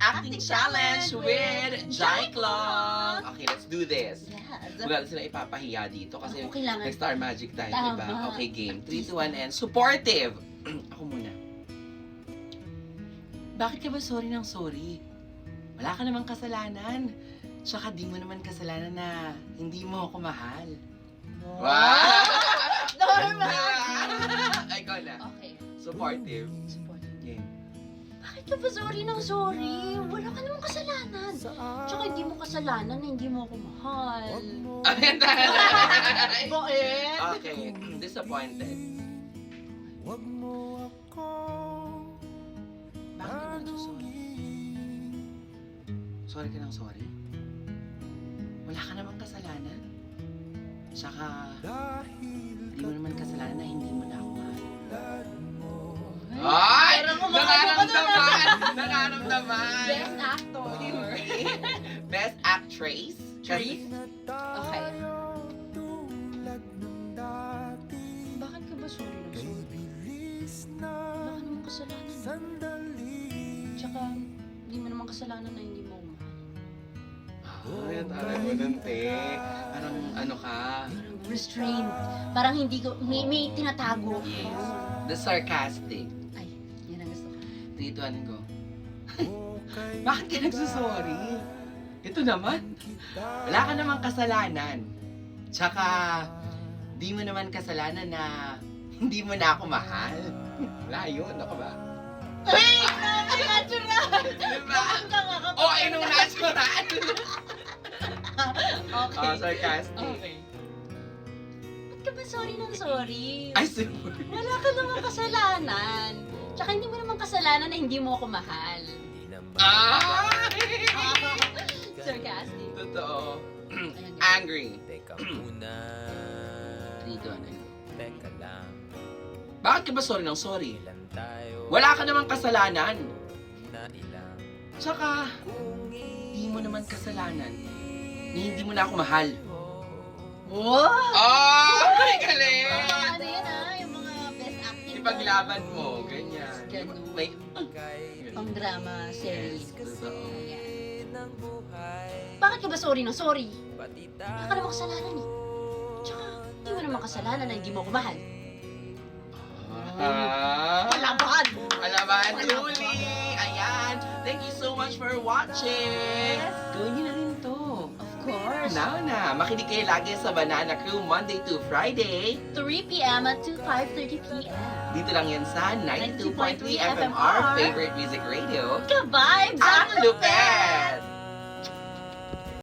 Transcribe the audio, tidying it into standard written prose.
acting challenge with Jai Klong. Okay, let's do this. Yes. Wala sila ipapahiya dito kasi Ako kailangan. nag-star magic tayo, Tama. diba? Okay, game. 3, 2, 1, and supportive. Ako muna. Bakit ka ba sorry ng sorry? Wala ka namang kasalanan. Tsaka di mo naman kasalanan na hindi mo ako mahal. Wow! Ay, ikaw na. Okay. Supportive. Supportive. Game. Bakit ka ba sorry ng sorry? Wala ka namang kasalanan. Tsaka hindi mo kasalanan na hindi mo ako mahal. Ayan na. Bakit? Okay, disappointed. Bakit ka nagsusorry? Sorry ka ng sorry? Wala ka namang kasalanan. Tsaka, hindi mo naman kasalanan na hindi mo na ako mahal. Ay! Nararamdaman! Nararamdaman! Best actor. Best actress? Okay. Bakit ka ba sorry ng sorry? Wala ka namang kasalanan. Tsaka, hindi mo namang kasalanan na hindi mo ako mahal. Ay, taray mo nun, te. Parang ano ka? Parang restrained. Parang hindi ko, may tinatago. Yes. The sarcastic. Ay, yun ang gusto ko. Tituanin ko. Bakit ka nagsusorry? Ito naman. Wala ka namang kasalanan. Tsaka, di mo naman kasalanan na hindi mo na ako mahal. Wala yun. Ako ba? Ay, grabe, natural! Diba? Bakit ka nga kapag... Oh, ay nung natural. Okay. Oh, sarcastic. Okay. Ba't ka ba sorry ng sorry? Ay, super. Wala ka namang kasalanan. Tsaka hindi mo namang kasalanan na hindi mo ako mahal. Ay! Sarcastic. Totoo. Ayan, Angry. Teka muna. Dito, ano yun? Teka lang. Bakit ka ba sorry ng sorry? Ilan tayo? Wala ka namang kasalanan. Na ilang. Tsaka, di mo naman kasalanan na hindi mo na ako mahal. Wow! Oh! Ay, galing! Ano yan yung mga best acting. Ipaglaban mo, ganyan. Ganun. May... Pang drama series. Totoo. Ayan. Ng buhay. Bakit ka ba sorry ng sorry? Pati Wala ka namang kasalanan eh. Tsaka, hindi mo namang kasalanan na hindi mo ako mahal. Ah! Palaban! Alaman, Julie! Ayan! Thank you so much for watching! Gawin niyo na rin to. Of course. Now na, makinig kayo lagi sa Banana Crew Monday to Friday. 3 p.m. to 5:30 p.m. Dito lang yan sa 92.3 FMR, favorite music radio. Ka-vibes!